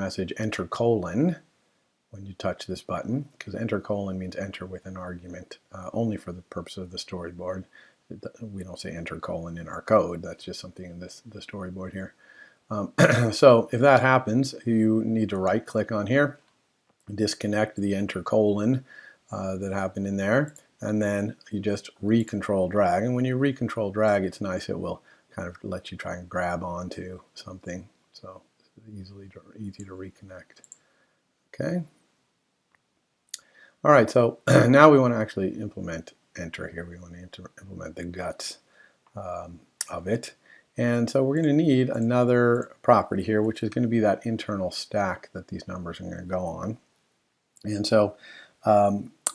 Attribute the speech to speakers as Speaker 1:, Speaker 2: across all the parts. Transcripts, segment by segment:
Speaker 1: message enter colon when you touch this button, because enter colon means enter with an argument, only for the purpose of the storyboard. We don't say enter colon in our code. That's just something in the storyboard here. So if that happens, you need to right click on here, disconnect the enter colon that happened in there, and then you just re-control drag. And when you re-control drag, it's nice, it will kind of let you try and grab onto something. So it's easy to reconnect. Okay. All right, so now we want to actually implement enter here. We want to implement the guts of it. And so we're going to need another property here, which is going to be that internal stack that these numbers are going to go on. And so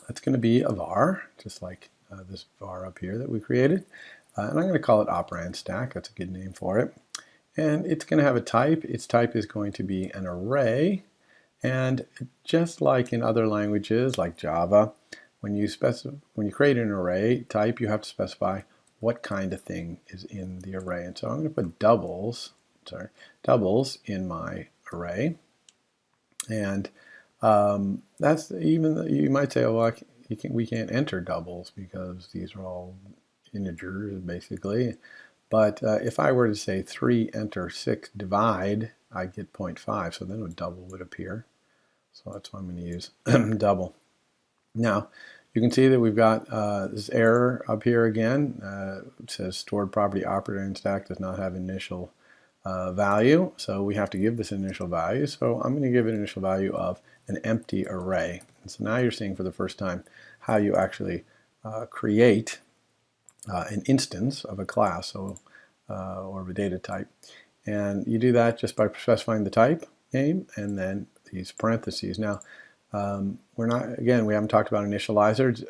Speaker 1: it's going to be a var, just like this var up here that we created. And I'm going to call it operand stack. That's a good name for it. And it's going to have a type. Its type is going to be an array. And just like in other languages like Java, when you create an array type, you have to specify what kind of thing is in the array. And so I'm going to put doubles in my array. And that's even, you might say, oh, well, we can't enter doubles because these are all integers basically. But if I were to say 3 enter 6 divide, I get 0.5, so then a double would appear. So that's why I'm going to use double. Now, you can see that we've got this error up here again. It says stored property operator in stack does not have initial value, so we have to give this initial value. So I'm going to give it an initial value of an empty array. And so now you're seeing for the first time how you actually create an instance of a class, or of a data type. And you do that just by specifying the type name and then these parentheses. Now, we haven't talked about initializers.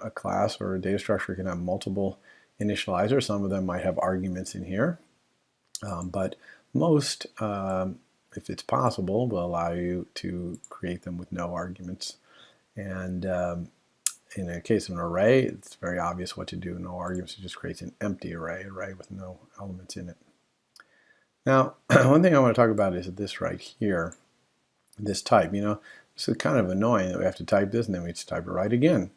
Speaker 1: A class or a data structure can have multiple initializers. Some of them might have arguments in here, but most, if it's possible, will allow you to create them with no arguments. And in the case of an array, it's very obvious what to do. No arguments, it just creates an empty array with no elements in it. Now, one thing I want to talk about is this right here, this type. You know, this is kind of annoying that we have to type this and then we have to type it right again.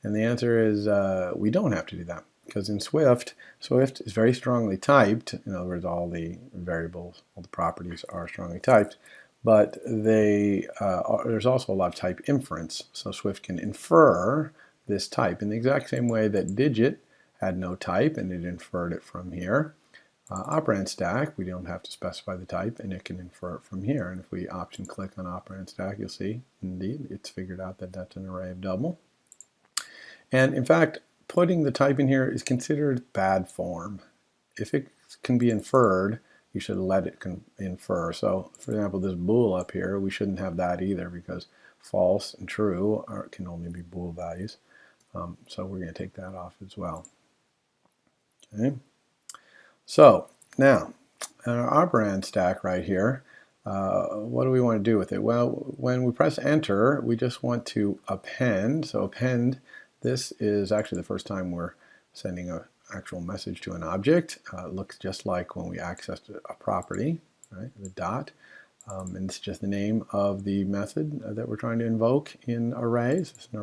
Speaker 1: And the answer is we don't have to do that, because in Swift is very strongly typed. In other words, all the variables, all the properties are strongly typed, but there's also a lot of type inference. So Swift can infer this type in the exact same way that digit had no type and it inferred it from here. Operand stack, we don't have to specify the type and it can infer it from here. And if we option click on operand stack, you'll see indeed it's figured out that that's an array of double. And in fact, putting the type in here is considered bad form. If it can be inferred, you should let it infer. So for example, this bool up here, we shouldn't have that either, because false and true can only be bool values. So we're going to take that off as well. Okay. So now, in our operand stack right here, what do we want to do with it? Well, when we press enter, we just want to append. So append, this is actually the first time we're sending an actual message to an object. It looks just like when we accessed a property, right? The dot. And it's just the name of the method that we're trying to invoke in arrays. It's an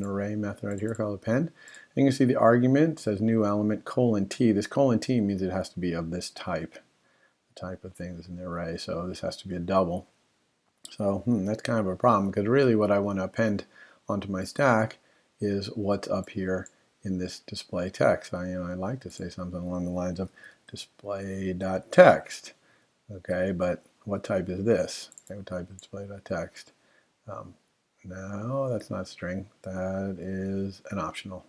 Speaker 1: array method right here called append. And you can see the argument says new element :t. This :t means it has to be of this type, the type of thing that's in the array. So this has to be a double. So that's kind of a problem, because really what I want to append onto my stack is what's up here in this display text. I like to say something along the lines of display.text. Okay, but what type is this? Okay, what type is display.text? No, that's not string. That is an optional.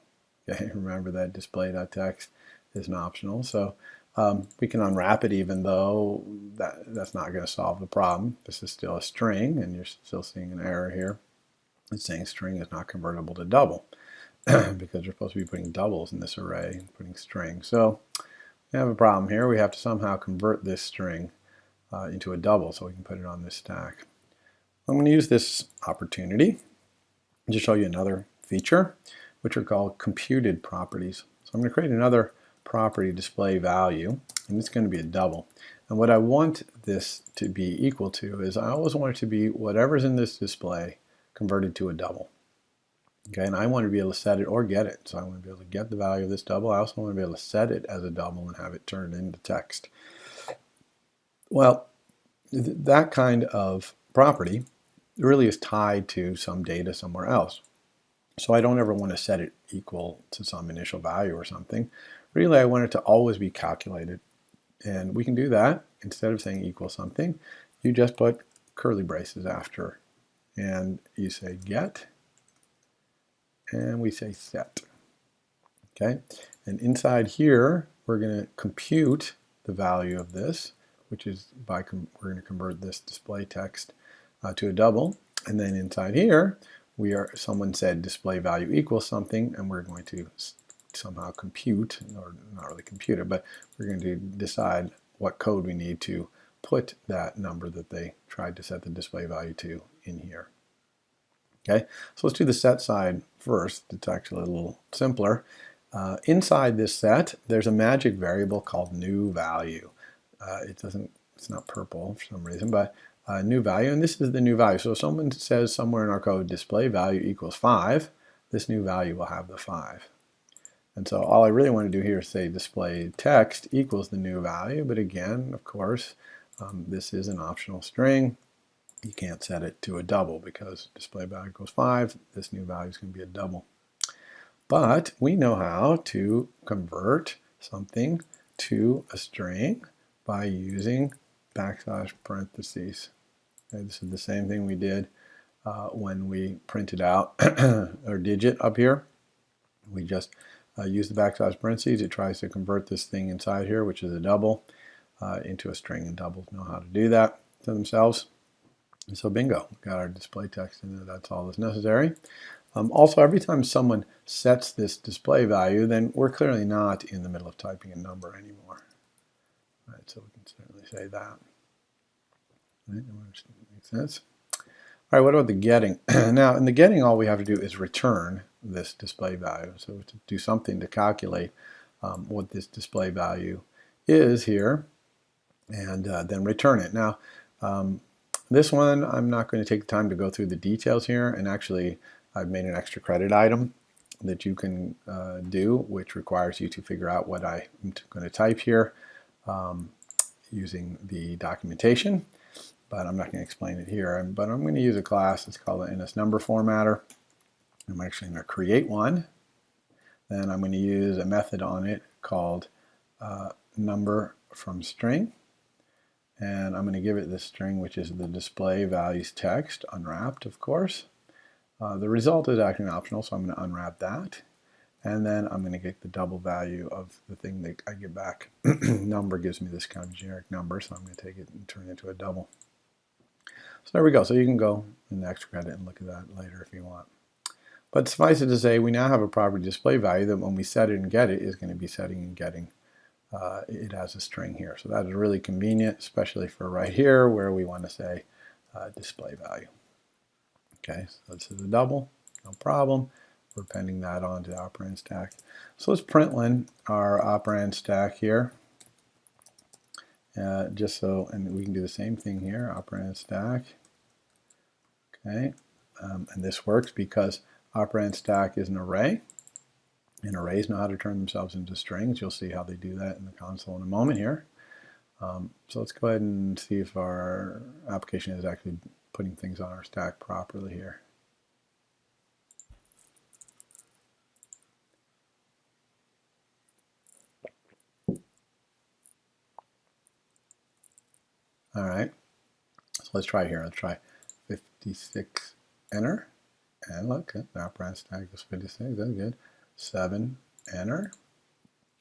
Speaker 1: Okay, remember that display.text is an optional. So we can unwrap it, even though that's not going to solve the problem. This is still a string, and you're still seeing an error here. It's saying string is not convertible to double because we're supposed to be putting doubles in this array and putting string. So we have a problem here. We have to somehow convert this string into a double so we can put it on this stack. I'm going to use this opportunity to show you another feature, which are called computed properties. So I'm going to create another property, display value, and it's going to be a double. And what I want this to be equal to is I always want it to be whatever's in this display converted to a double. Okay, and I want to be able to set it or get it. So I want to be able to get the value of this double. I also want to be able to set it as a double and have it turned into text. Well, that kind of property really is tied to some data somewhere else. So I don't ever want to set it equal to some initial value or something. Really, I want it to always be calculated. And we can do that. Instead of saying equal something, you just put curly braces after. And you say get, and we say set. Okay, and inside here, we're going to compute the value of this, which is we're going to convert this display text to a double. And then inside here, someone said display value equals something, and we're going to somehow compute, or not really compute it, but we're going to decide what code we need to put that number that they tried to set the display value to in here. Okay, so let's do the set side first. It's actually a little simpler. Inside this set, there's a magic variable called new value. It's not purple for some reason, but new value, and this is the new value. So if someone says somewhere in our code display value equals 5, this new value will have the 5. And so all I really want to do here is say display text equals the new value, but again, of course, this is an optional string. You can't set it to a double because display value equals 5. This new value is going to be a double. But we know how to convert something to a string by using backslash parentheses. Okay, this is the same thing we did when we printed out our digit up here. We just use the backslash parentheses. It tries to convert this thing inside here, which is a double, into a string, and doubles know how to do that to themselves. And so bingo, we got our display text in there. That's all that's necessary. Also, every time someone sets this display value, then we're clearly not in the middle of typing a number anymore. All right, so we can certainly say that. Right, makes sense. All right, what about the getting? Now, in the getting, all we have to do is return this display value. So to do something to calculate what this display value is here, and then return it. Now, this one, I'm not going to take the time to go through the details here, and actually I've made an extra credit item that you can do, which requires you to figure out what I'm going to type here using the documentation, but I'm not going to explain it here. But I'm going to use a class, it's called an NSNumber formatter. I'm actually going to create one. Then I'm going to use a method on it called number from string. And I'm going to give it this string, which is the display values text, unwrapped, of course. The result is actually optional, so I'm going to unwrap that. And then I'm going to get the double value of the thing that I get back. Number gives me this kind of generic number, so I'm going to take it and turn it into a double. So there we go. So you can go in the extra credit and look at that later if you want. But suffice it to say, we now have a property display value that when we set it and get it is going to be setting and getting it as a string here. So that is really convenient, especially for right here where we want to say display value. Okay, so this is a double, no problem. We're appending that onto the operand stack. So let's println our operand stack here. Just so, and we can do the same thing here, operand stack. Okay, and this works because operand stack is an array. And arrays know how to turn themselves into strings. You'll see how they do that in the console in a moment here. So let's go ahead and see if our application is actually putting things on our stack properly here. All right, so let's try here. Let's try 56, enter. And look, the operand stack is 56, that's good. 7, enter.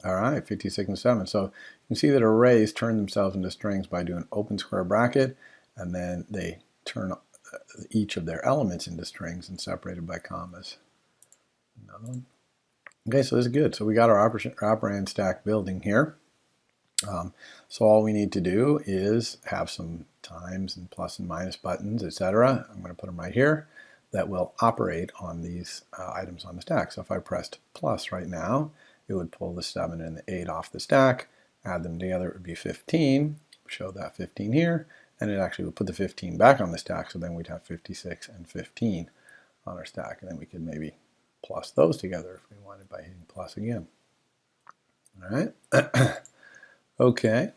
Speaker 1: All right, 56 and 7. So you can see that arrays turn themselves into strings by doing open square bracket, and then they turn each of their elements into strings and separated by commas. Another one. Okay, so this is good. So we got our operand stack building here. So all we need to do is have some times and plus and minus buttons, etc. I'm going to put them right here that will operate on these items on the stack. So if I pressed plus right now, it would pull the 7 and the 8 off the stack, add them together, it would be 15. show that 15 here, and it actually would put the 15 back on the stack, so then we'd have 56 and 15 on our stack, and then we could maybe plus those together if we wanted by hitting plus again. All right. Okay.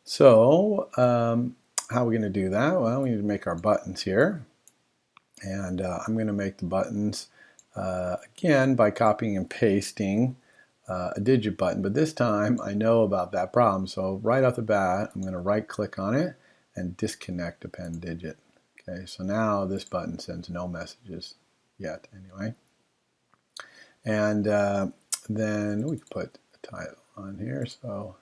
Speaker 1: So how are we going to do that? Well, we need to make our buttons here, and I'm going to make the buttons again by copying and pasting a digit button, but this time I know about that problem, so right off the bat I'm going to right click on it and disconnect append digit. Okay, so now this button sends no messages yet anyway. And then we can put a title on here. So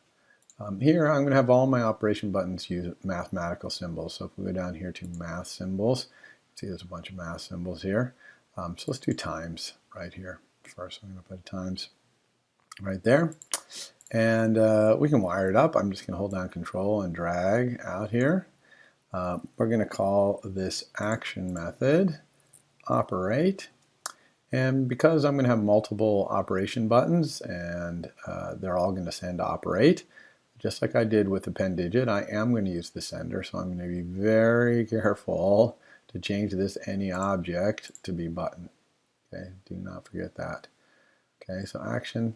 Speaker 1: here I'm going to have all my operation buttons use mathematical symbols. So if we go down here to math symbols, see there's a bunch of math symbols here. So let's do times right here first. I'm going to put a times right there. And we can wire it up. I'm just going to hold down Control and drag out here. We're going to call this action method operate. And because I'm going to have multiple operation buttons and they're all going to send operate, just like I did with append digit, I am going to use the sender. So I'm going to be very careful to change this any object to be button. Okay, do not forget that. Okay, so action,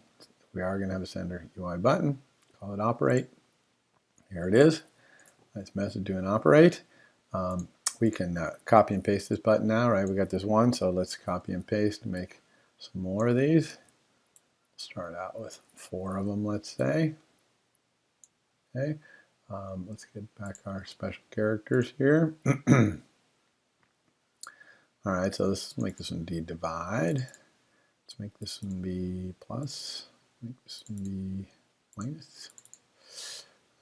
Speaker 1: we are going to have a sender UI button, call it operate. Here it is. Nice message doing operate. We can copy and paste this button now, right? We got this one, so let's copy and paste to make some more of these. Start out with 4 of them, let's say. Okay, let's get back our special characters here. All right, so let's make this one divide. Let's make this one be plus. Make this one be minus.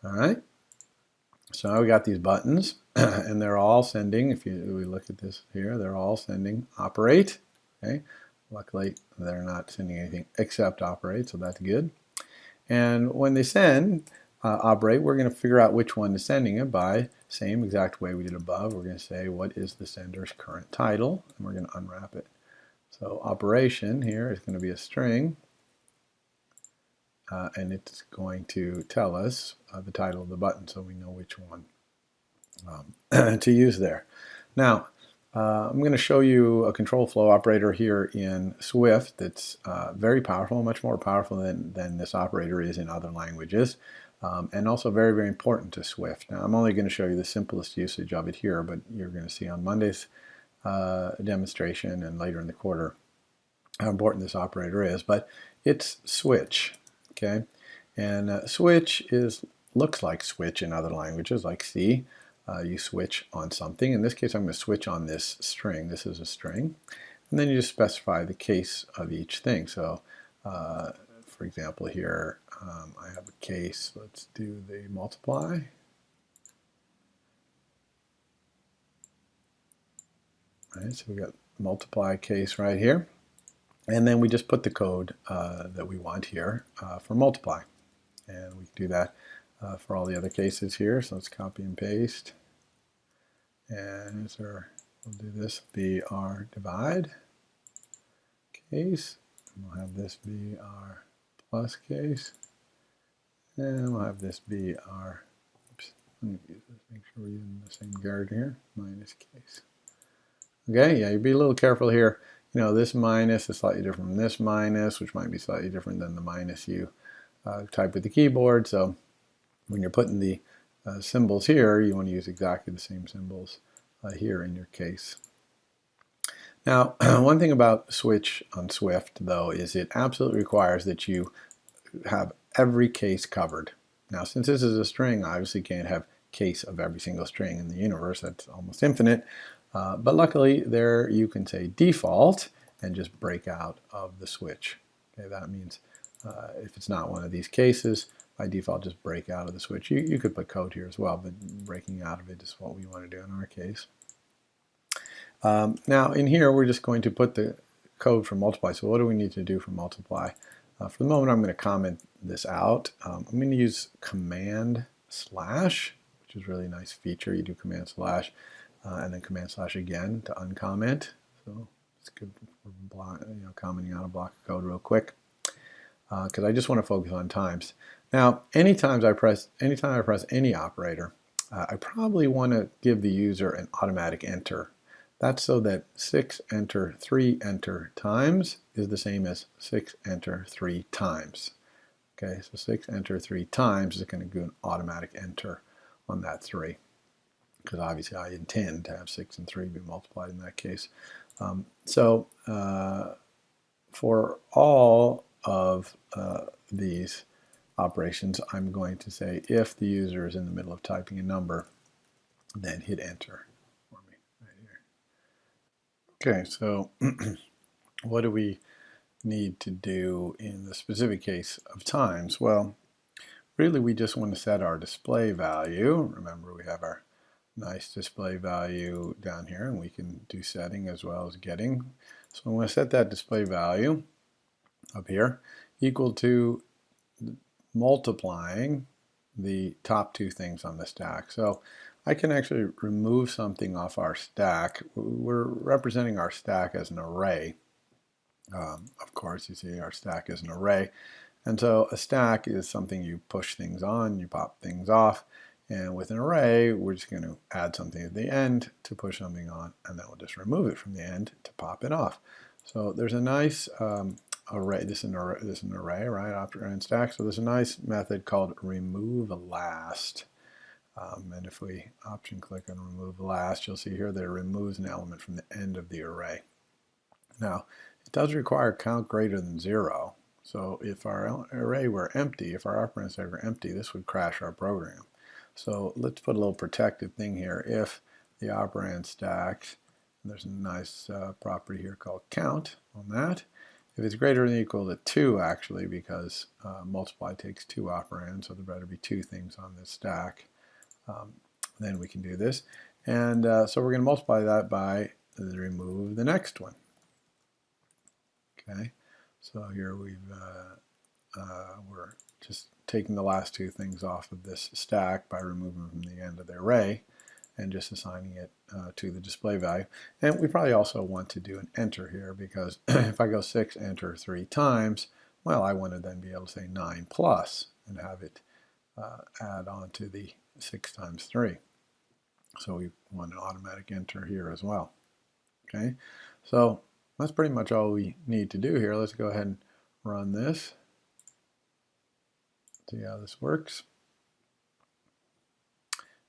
Speaker 1: All right. So now we got these buttons, and they're all sending. If we look at this here, they're all sending operate. Okay. Luckily, they're not sending anything except operate, so that's good. And when they send operate, we're going to figure out which one is sending it by same exact way we did above. We're going to say what is the sender's current title, and we're going to unwrap it. So operation here is going to be a string, and it's going to tell us the title of the button, so we know which one to use there. Now, I'm going to show you a control flow operator here in Swift that's very powerful, much more powerful than this operator is in other languages, and also very, very important to Swift. Now, I'm only going to show you the simplest usage of it here, but you're going to see on Monday's demonstration and later in the quarter how important this operator is. But it's switch, okay? And switch looks like switch in other languages like C. You switch on something. In this case, I'm going to switch on this string. This is a string. And then you just specify the case of each thing. So, for example, here I have a case. Let's do the multiply. All right, so we got multiply case right here. And then we just put the code that we want here for multiply. And we can do that for all the other cases here. So let's copy and paste. And we'll do this be our divide case. And we'll have this be our plus case. And we'll have this be our, oops, let me use this, make sure we're using the same character here, minus case. Okay, yeah, you be a little careful here. You know, this minus is slightly different from this minus, which might be slightly different than the minus you type with the keyboard. So when you're putting the symbols here, you want to use exactly the same symbols here in your case. Now, one thing about switch on Swift, though, is it absolutely requires that you have every case covered. Now, since this is a string, I obviously can't have case of every single string in the universe. That's almost infinite. But luckily, there you can say default and just break out of the switch. Okay, that means if it's not one of these cases, by default, just break out of the switch. You could put code here as well, but breaking out of it is what we want to do in our case. Now, in here, we're just going to put the code for multiply. So what do we need to do for multiply? For the moment, I'm going to comment this out. I'm going to use command slash, which is a really nice feature. You do command slash. And then command slash again to uncomment. So it's good for commenting out a block of code real quick. Because I just want to focus on times. Now, anytime I press any operator, I probably want to give the user an automatic enter. That's so that 6 enter 3 enter times is the same as 6 enter 3 times. Okay, so 6 enter 3 times is going to do an automatic enter on that 3, because obviously I intend to have 6 and 3 be multiplied in that case. For all of these operations, I'm going to say if the user is in the middle of typing a number, then hit enter for me right here. Okay, so what do we need to do in the specific case of times? Well, really we just want to set our display value. Remember, we have our nice display value down here, and we can do setting as well as getting. So I'm going to set that display value up here equal to multiplying the top 2 things on the stack. So I can actually remove something off our stack. We're representing our stack as an array. Of course, you see our stack is an array. And so a stack is something you push things on, you pop things off. And with an array, we're just going to add something at the end to push something on, and then we'll just remove it from the end to pop it off. So there's a nice array. This is an array, right? Operand stack. So there's a nice method called remove last. And if we option click on remove last, you'll see here that it removes an element from the end of the array. Now, it does require count greater than 0. So if our array were empty, if our operand stack were empty, this would crash our program. So let's put a little protective thing here. If the operand stack, there's a nice property here called count on that. If it's greater than or equal to 2, actually, because multiply takes 2 operands, so there better be 2 things on this stack, then we can do this. And so we're going to multiply that by remove the next one. Okay, so here we're just taking the last 2 things off of this stack by removing from the end of the array and just assigning it to the display value. And we probably also want to do an enter here, because if I go 6 enter 3 times, well, I want to then be able to say 9 plus and have it add on to the 6 times 3. So we want an automatic enter here as well. Okay, so that's pretty much all we need to do here. Let's go ahead and run this. See how this works.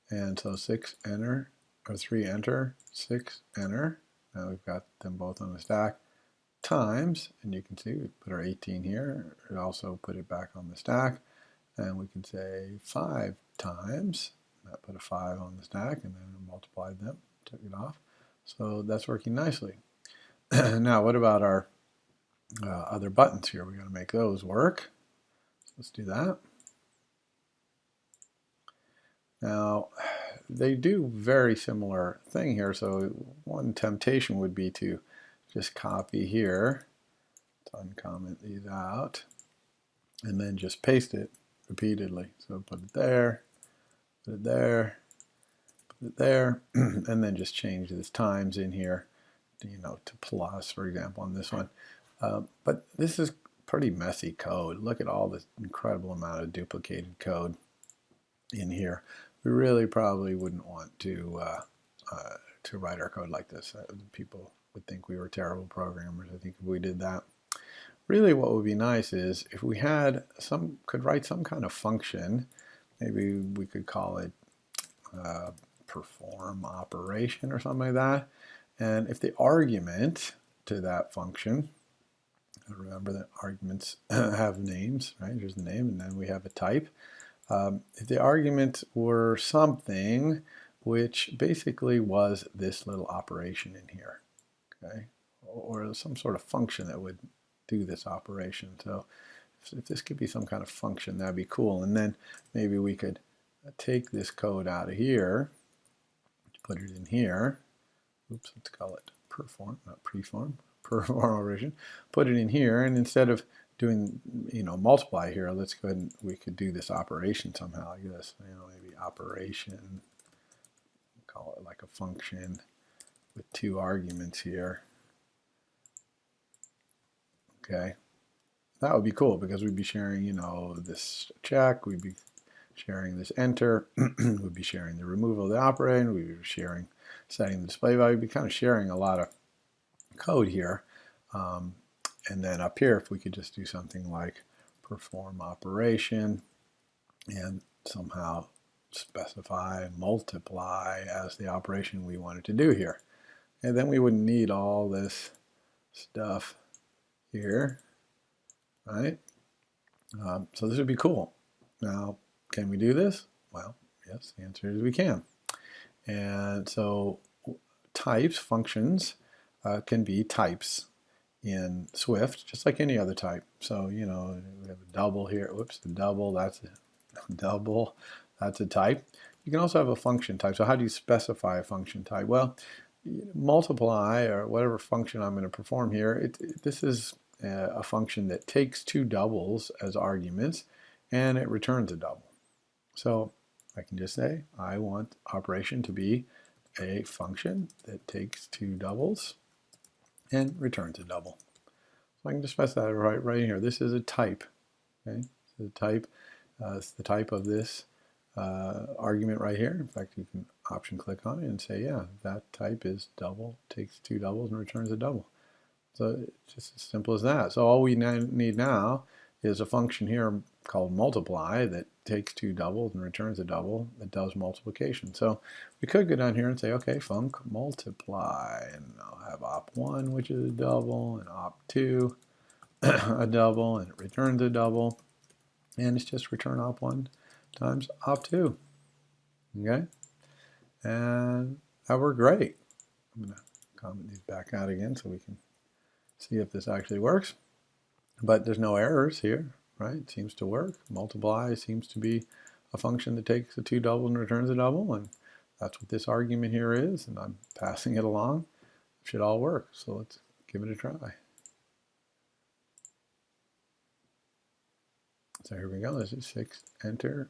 Speaker 1: And so 6 enter, or 3 enter, 6 enter. Now we've got them both on the stack, times, and you can see we put our 18 here. We also put it back on the stack, and we can say 5 times. That put a 5 on the stack, and then multiplied them, took it off. So that's working nicely. Now, what about our other buttons here? We're going to make those work. So let's do that. Now, they do very similar thing here, so one temptation would be to just copy here, let's uncomment these out, and then just paste it repeatedly. So put it there, put it there, put it there, and then just change this times in here, to plus, for example, on this one. But this is pretty messy code. Look at all this incredible amount of duplicated code in here. We really probably wouldn't want to write our code like this. People would think we were terrible programmers, I think, if we did that. Really, what would be nice is if we had could write some kind of function. Maybe we could call it perform operation or something like that. And if the argument to that function, remember that arguments have names, right? Here's the name, and then we have a type. If the argument were something which basically was this little operation in here, okay, or some sort of function that would do this operation. So if this could be some kind of function, that'd be cool. And then maybe we could take this code out of here, put it in here. Oops, let's call it perform, not preform, perform operation. Put it in here, and instead of doing, multiply here, let's go ahead and we could do this operation somehow like this. Maybe operation, call it like a function with 2 arguments here. Okay, that would be cool because we'd be sharing, you know, this check, we'd be sharing this enter, we'd be sharing the removal of the operator, we'd be sharing setting the display value, we'd be kind of sharing a lot of code here. And then up here, if we could just do something like perform operation and somehow specify multiply as the operation we wanted to do here. And then we wouldn't need all this stuff here, right? So this would be cool. Now, can we do this? Well, yes, the answer is we can. And so types, functions, can be types in Swift, just like any other type. So, you know, we have a double here. Whoops, a double, that's a double, that's a type. You can also have a function type. So how do you specify a function type? Well, multiply, or whatever function I'm going to perform here, this is a function that takes two doubles as arguments, and it returns a double. So I can just say, I want operation to be a function that takes two doubles and returns a double. So I can just specify that right here. This is a type. Okay, this is a type. It's the type of this argument right here. In fact, you can option click on it and say, yeah, that type is double, takes two doubles and returns a double. So it's just as simple as that. So all we need now is a function here called multiply that takes two doubles and returns a double that does multiplication. So we could go down here and say, okay, func multiply, and I'll have op1, which is a double, and op2, a double, and it returns a double, and it's just return op1 times op2. Okay, and that worked great. I'm going to comment these back out again so we can see if this actually works. But there's no errors here, right? It seems to work. Multiply seems to be a function that takes a two double and returns a double, and that's what this argument here is, and I'm passing it along. It should all work, so let's give it a try. So here we go. This is 6, enter,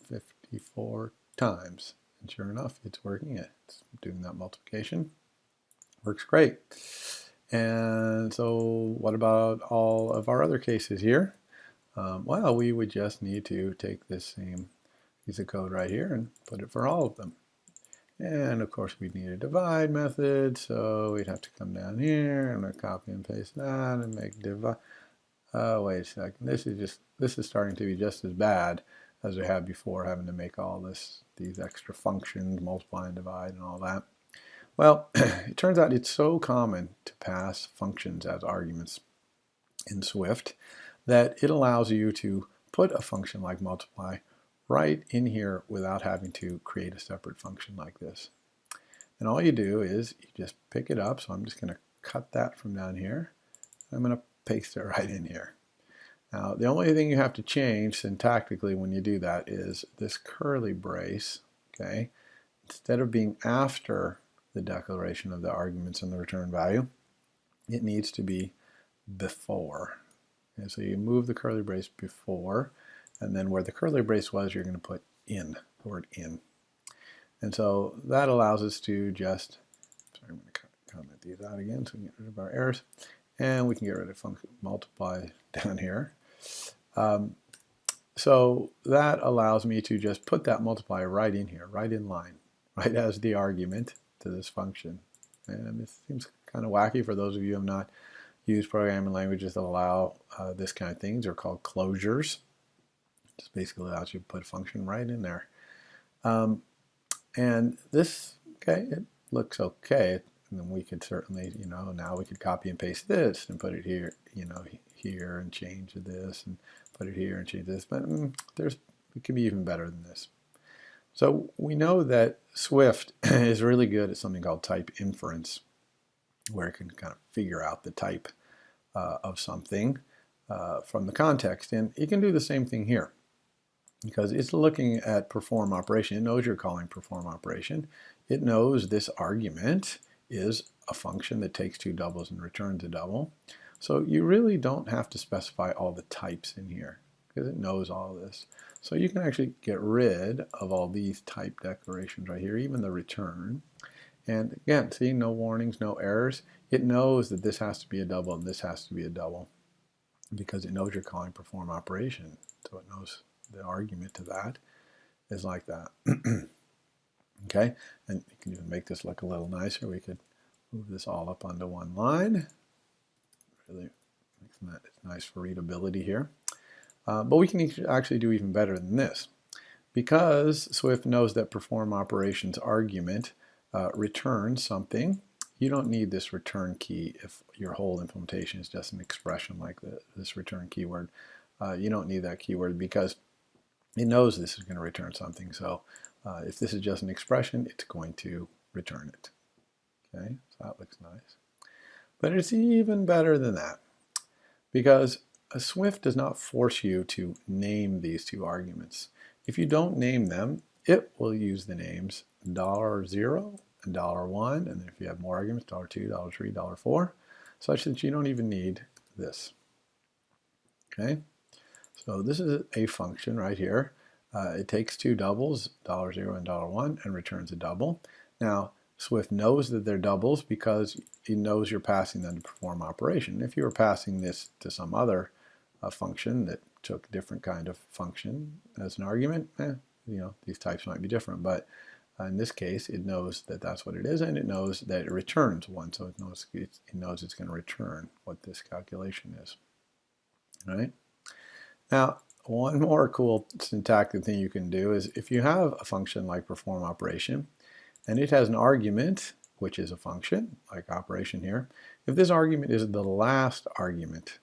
Speaker 1: 54 times. And sure enough, it's working. It's doing that multiplication. Works great. And so what about all of our other cases here? Well, we would just need to take this same piece of code right here and put it for all of them. And of course, we'd need a divide method, so we'd have to come down here. I'm going to copy and paste that and make divide. Wait a second. This is starting to be just as bad as we had before, having to make all these extra functions, multiply and divide and all that. Well, it turns out it's so common to pass functions as arguments in Swift that it allows you to put a function like multiply right in here without having to create a separate function like this. And all you do is you just pick it up. So I'm just going to cut that from down here. I'm going to paste it right in here. Now, the only thing you have to change syntactically when you do that is this curly brace, okay? Instead of being after the declaration of the arguments and the return value, it needs to be before. And so you move the curly brace before, and then where the curly brace was, you're going to put in, the word in. And so that allows us to just, sorry, I'm going to comment these out again so we can get rid of our errors. And we can get rid of function multiply down here. So that allows me to just put that multiply right in here, right in line, right as the argument to this function. And this seems kind of wacky for those of you who have not used programming languages that allow this kind of things. They're called closures. It just basically allows you to put a function right in there. And this, okay, it looks okay. And then we could certainly, you know, now we could copy and paste this and put it here, you know, here and change this and put it here and change this. But it can be even better than this. So we know that Swift is really good at something called type inference, where it can kind of figure out the type of something from the context. And it can do the same thing here, because it's looking at perform operation. It knows you're calling perform operation. It knows this argument is a function that takes two doubles and returns a double. So you really don't have to specify all the types in here, because it knows all this. So you can actually get rid of all these type declarations right here, even the return. And again, see, no warnings, no errors. It knows that this has to be a double and this has to be a double. because it knows you're calling perform operation. So it knows the argument to that is like that. Okay, and you can even make this look a little nicer. We could move this all up onto one line. Really makes that nice for readability here. But we can actually do even better than this. Because Swift knows that perform operations argument returns something, you don't need this return key if your whole implementation is just an expression like this return keyword. You don't need that keyword because it knows this is going to return something. So if this is just an expression, it's going to return it. Okay, so that looks nice. But it's even better than that because a Swift does not force you to name these two arguments. If you don't name them, it will use the names $0 and $1, and then if you have more arguments, $2, $3, $4, such that you don't even need this. Okay, so this is a function right here. It takes two doubles, $0 and $1, and returns a double. Now, Swift knows that they're doubles because it knows you're passing them to perform operation. If you were passing this to some other function that took a different kind of function as an argument, these types might be different. But in this case, it knows that that's what it is, and it knows that it returns one, so it knows it's going to return what this calculation is. All right. Now, one more cool syntactic thing you can do is if you have a function like perform operation, and it has an argument, which is a function, like operation here. If this argument is the last argument,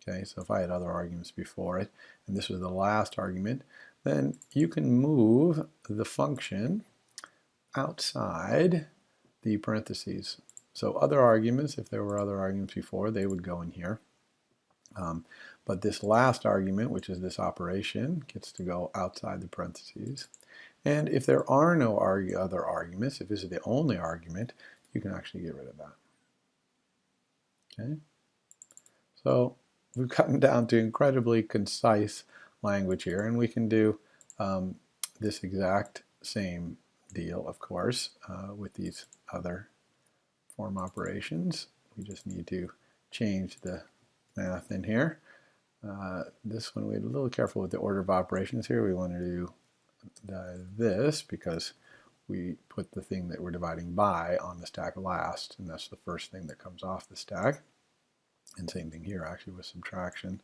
Speaker 1: okay, so if I had other arguments before it, and this was the last argument, then you can move the function outside the parentheses. So other arguments, if there were other arguments before, they would go in here. But this last argument, which is this operation, gets to go outside the parentheses. And if there are no other arguments, if this is the only argument, you can actually get rid of that. Okay? So we've gotten down to incredibly concise language here, and we can do this exact same deal, of course, with these other form operations. We just need to change the math in here. This one, we're a little careful with the order of operations here. We want to do this because we put the thing that we're dividing by on the stack last, and that's the first thing that comes off the stack. And same thing here, actually, with subtraction,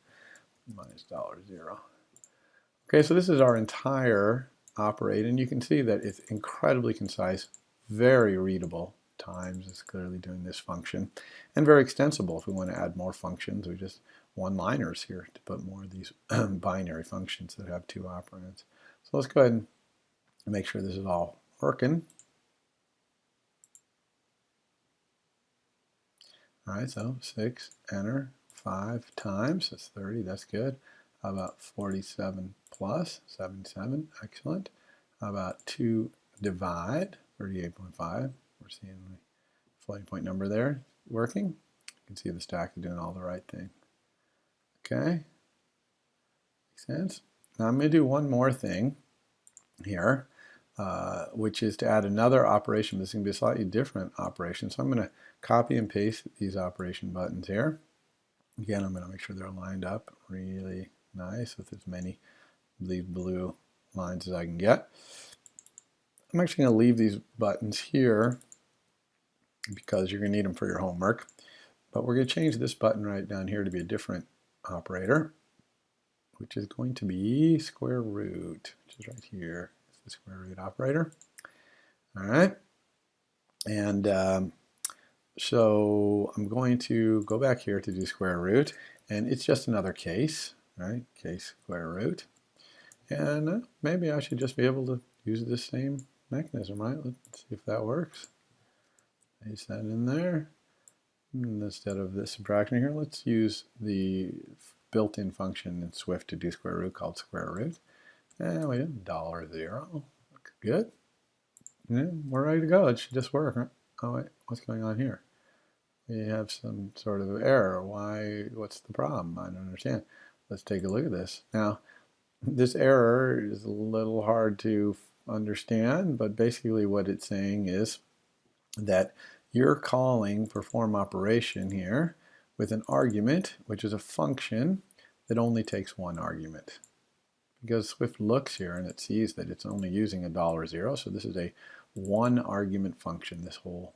Speaker 1: minus $0. Okay, so this is our entire operate, and you can see that it's incredibly concise, very readable. Times is clearly doing this function, and very extensible. If we want to add more functions, we just one-liners here to put more of these binary functions that have two operands. So let's go ahead and make sure this is all working. All right, so 6, enter, 5 times, that's 30, that's good. How about 47 plus, 77, excellent. How about 2 divide, 38.5. We're seeing the floating point number there working. You can see the stack is doing all the right thing. Okay, makes sense. Now I'm going to do one more thing here, which is to add another operation. This is going to be a slightly different operation. So I'm going to copy and paste these operation buttons here. Again, I'm going to make sure they're lined up really nice with as many of these blue lines as I can get. I'm actually going to leave these buttons here because you're going to need them for your homework. But we're going to change this button right down here to be a different operator, which is going to be square root, which is right here. It's the square root operator. All right. And so I'm going to go back here to do square root, and it's just another case, right? Case square root. And maybe I should just be able to use this same mechanism, right? Let's see if that works. Paste that in there. And instead of this subtraction here, let's use the built-in function in Swift to do square root called square root. And we have $0. Looks good. Yeah, we're ready to go. It should just work, right? Oh wait, what's going on here? We have some sort of error. Why? What's the problem? I don't understand. Let's take a look at this. Now, this error is a little hard to understand, but basically what it's saying is that you're calling perform operation here with an argument, which is a function that only takes one argument. Because Swift looks here and it sees that it's only using $0, so this is a one argument function, this whole